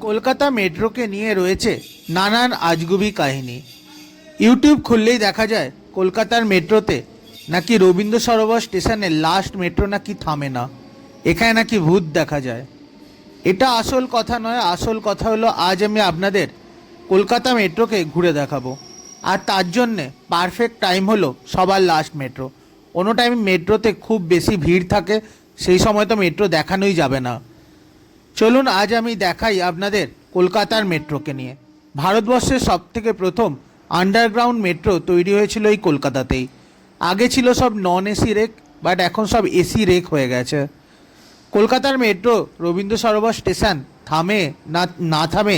কলকাতা মেট্রোকে নিয়ে রয়েছে নানান আজগুবি কাহিনী। ইউটিউব খুললেই দেখা যায় কলকাতার মেট্রোতে নাকি রবীন্দ্র সরোবর স্টেশনের লাস্ট মেট্রো নাকি থামে না, এখানে নাকি ভূত দেখা যায়। এটা আসল কথা নয়, আসল কথা হলো আজ আমি আপনাদের কলকাতা মেট্রোকে ঘুরে দেখাবো। আর তার জন্যে পারফেক্ট টাইম হলো সবার লাস্ট মেট্রো। কোনো টাইম মেট্রোতে খুব বেশি ভিড় থাকে, সেই সময় তো মেট্রো দেখানোই যাবে না। চলুন আজ আমি দেখাই আপনাদের কলকাতার মেট্রোকে নিয়ে। ভারতবর্ষের সবথেকে প্রথম আন্ডারগ্রাউন্ড মেট্রো তৈরি হয়েছিল এই কলকাতাতেই। আগে ছিল সব নন এসি রেক, বাট এখন সব এসি রেক হয়ে গেছে। কলকাতার মেট্রো রবীন্দ্র সরোবর স্টেশন থামে না না থামে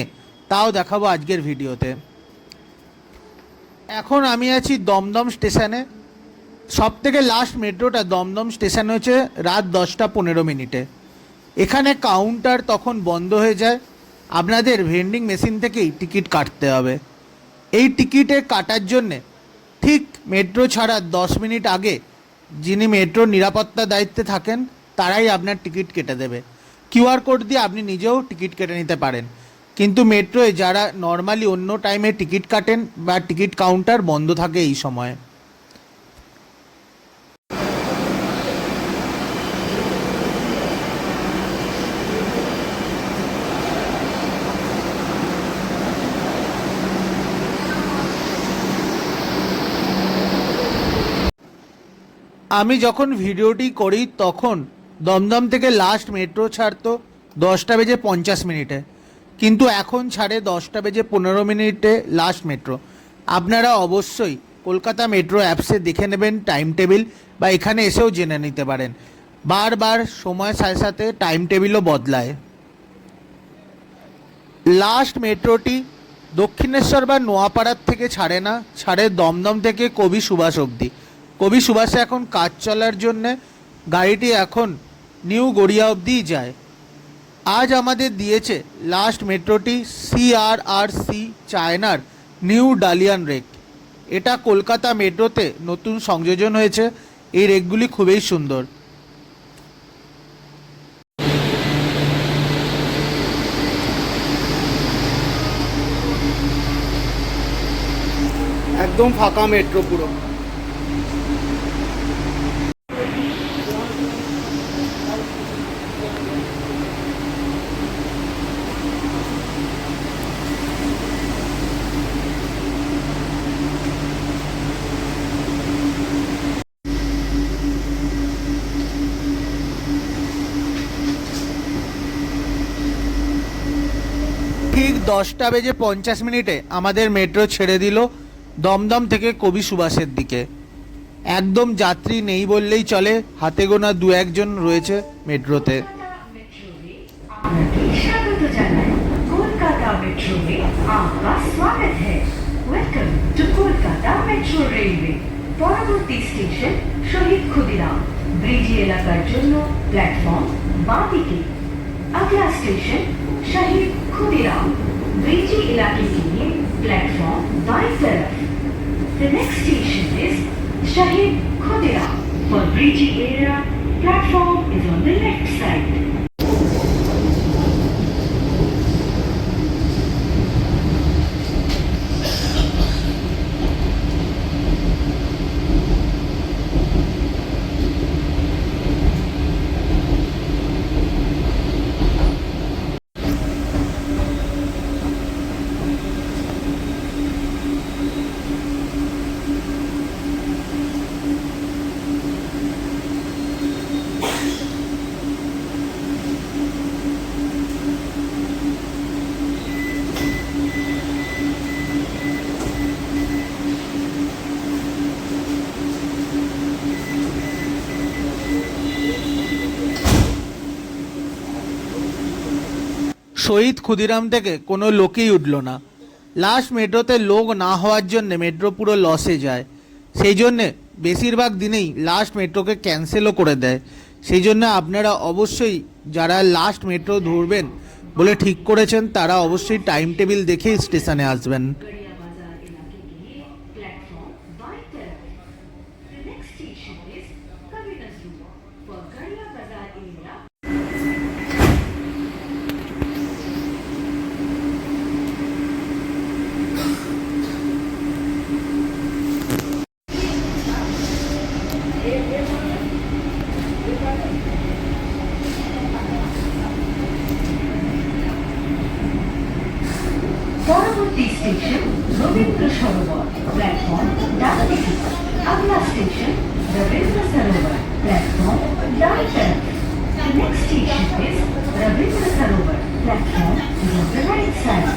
তাও দেখাবো আজকের ভিডিওতে। এখন আমি আছি দমদম স্টেশনে। সব থেকে লাস্ট মেট্রোটা দমদম স্টেশন হচ্ছে রাত 10:15। এখানে কাউন্টার তখন বন্ধ হয়ে যায়, আপনাদের ভেন্ডিং মেশিন থেকেই টিকিট কাটতে হবে। এই টিকিটে কাটার জন্যে ঠিক মেট্রো ছাড়ার 10 মিনিট আগে যিনি মেট্রোর নিরাপত্তা দায়িত্বে থাকেন তারাই আপনার টিকিট কেটে দেবে। কিউআর কোড দিয়ে আপনি নিজেও টিকিট কেটে নিতে পারেন, কিন্তু মেট্রোয় যারা নর্মালি অন্য টাইমে টিকিট কাটেন বা টিকিট কাউন্টার বন্ধ থাকে এই সময়। আমি যখন ভিডিওটি করি তখন দমদম থেকে লাস্ট মেট্রো ছাড়তো 10:50, কিন্তু এখন ছাড়ে 10:15 লাস্ট মেট্রো। আপনারা অবশ্যই কলকাতা মেট্রো অ্যাপসে দেখে নেবেন টাইম টেবিল, বা এখানে এসেও জেনে নিতে পারেন। বারবার সময়ের সাথে সাথে টাইম টেবিলও বদলায়। লাস্ট মেট্রোটি দক্ষিণেশ্বর বা নোয়াপাড়ার থেকে ছাড়ে না, ছাড়ে দমদম থেকে কবি সুভাষ অবধি। কবি সুভাষে এখন কাজ চলার জন্যে গাড়িটি এখন নিউ গড়িয়া অবধিই যায়। আজ আমাদের দিয়েছে লাস্ট মেট্রোটি CRRC চায়নার নিউ ডালিয়ান রেক। এটা কলকাতা মেট্রোতে নতুন সংযোজন হয়েছে। এই রেকগুলি খুবই সুন্দর। একদম ফাঁকা মেট্রো পুরো। ঠিক 10:50 আমাদের মেট্রো ছেড়ে দিল দমদম থেকে কবি সুভাষের দিকে। একদম যাত্রী নেই বললেই চলে, হাতে গোনা 2-1 জন রয়েছে মেট্রোতে। कोलकाता मेट्रो में आपका स्वागत है। Welcome to Kolkata metro railway. পরবর্তী স্টেশন শহীদ ক্ষুদিরাম। ব্রিজি এলাকার জন্য প্ল্যাটফর্ম বাঁদিকে। अगला स्टेशन शहीद खुदीराम। ब्रिजी इलाके के लिए प्लेटफॉर्म बाईं तरफ। The next station is Shahid Khudiram. For Briji area, platform is on the left side. শহীদ ক্ষুদিরাম থেকে কোনো লোকই উঠল না। লাস্ট মেট্রোতে লোক না হওয়ার জন্যে মেট্রো পুরো লসে যায়। সেই জন্যে বেশিরভাগ দিনেই লাস্ট মেট্রোকে ক্যান্সেলও করে দেয়। সেই জন্য আপনারা অবশ্যই যারা লাস্ট মেট্রো ধরবেন বলে ঠিক করেছেন তারা অবশ্যই টাইম টেবিল দেখেই স্টেশনে আসবেন। स्टेशन रविंद्र सरोवर प्लेटफॉर्म डान टिकट अगला स्टेशन रविंद्र सरोवर प्लेटफॉर्म दाएं तरफ The next station is Ravindra Sarovar platform on the right side.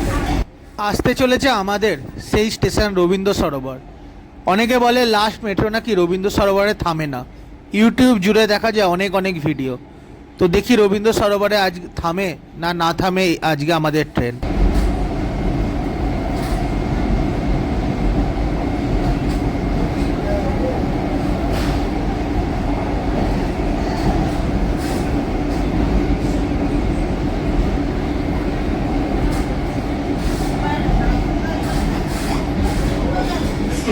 আসতে চলেছে আমাদের সেই স্টেশন রবীন্দ্র সরোবর। অনেকে বলে লাস্ট মেট্রো নাকি রবীন্দ্র সরোবরে থামে না, ইউটিউব জুড়ে দেখা যায় অনেক অনেক ভিডিও। তো দেখি রবীন্দ্র সরোবরে আজ থামে না না থামে আজকে আমাদের train.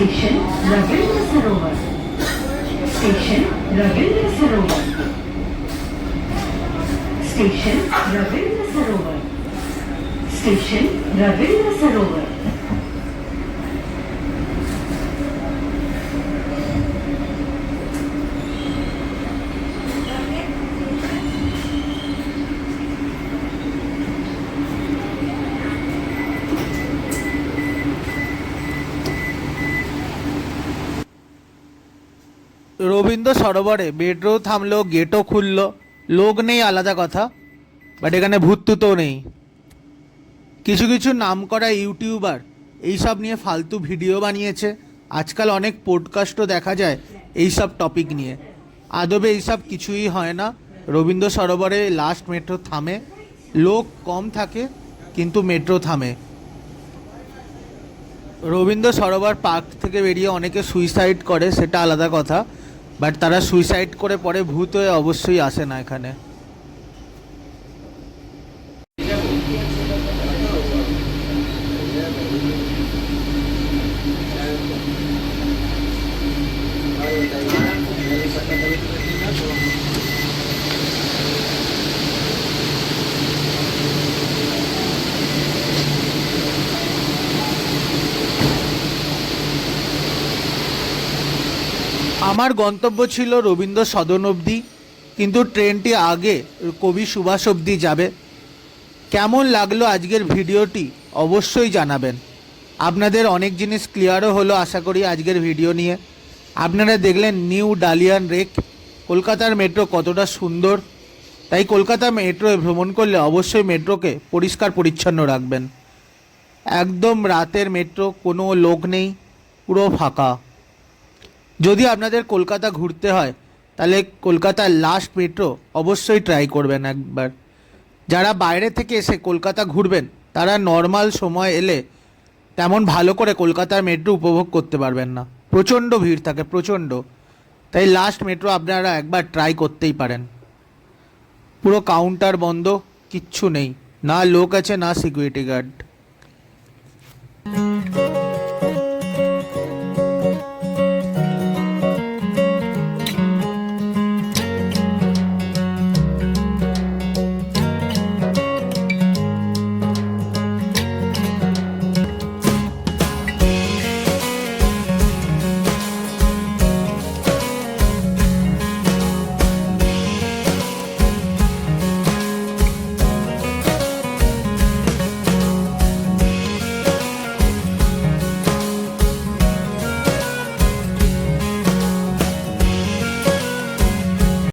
Station Ravindra Sarovar. Station Ravindra Sarovar. Station Ravindra Sarovar. Station Ravindra Sarovar. Rabindra সরোবরে মেট্রো থামলো, গেটও খুললো, লোক নেই আলাদা কথা, বাট এখানে ভূতও নেই। কিছু কিছু নামকরা ইউটিউবার এইসব নিয়ে ফালতু ভিডিও বানিয়েছে। আজকাল অনেক পডকাস্টও দেখা যায় এইসব টপিক নিয়ে। আদবে এইসব কিছুই হয় না। রবীন্দ্র সরোবরে লাস্ট মেট্রো থামে, লোক কম থাকে কিন্তু মেট্রো থামে। রবীন্দ্র সরোবর পার্ক থেকে বেরিয়ে অনেকে সুইসাইড করে, সেটা আলাদা কথা, বাট তারা সুইসাইড করে পরে ভূত হয়ে অবশ্যই আসে না এখানে। আমার গন্তব্য ছিল রবীন্দ্র সদন অবধি, কিন্তু ট্রেনটি আগে কবি সুভাষ অবধি যাবে। কেমন লাগলো আজকের ভিডিওটি অবশ্যই জানাবেন। আপনাদের অনেক জিনিস ক্লিয়ারও হলো আশা করি আজকের ভিডিও নিয়ে। আপনারা দেখলেন নিউ ডালিয়ান রেক, কলকাতার মেট্রো কতটা সুন্দর। তাই কলকাতা মেট্রোয় ভ্রমণ করলে অবশ্যই মেট্রোকে পরিষ্কার পরিচ্ছন্ন রাখবেন। একদম রাতের মেট্রো, কোনো লোক নেই, পুরো ফাঁকা। যদি আপনাদের কলকাতা ঘুরতে হয় তাহলে কলকাতার লাস্ট মেট্রো অবশ্যই ট্রাই করবেন একবার। যারা বাইরে থেকে এসে কলকাতা ঘুরবেন তারা নর্মাল সময় এলে তেমন ভালো করে কলকাতার মেট্রো উপভোগ করতে পারবেন না, প্রচণ্ড ভিড় থাকে, প্রচণ্ড। তাই লাস্ট মেট্রো আপনারা একবার ট্রাই করতেই পারেন। পুরো কাউন্টার বন্ধ, কিচ্ছু নেই, না লোক আছে না সিকিউরিটি গার্ড।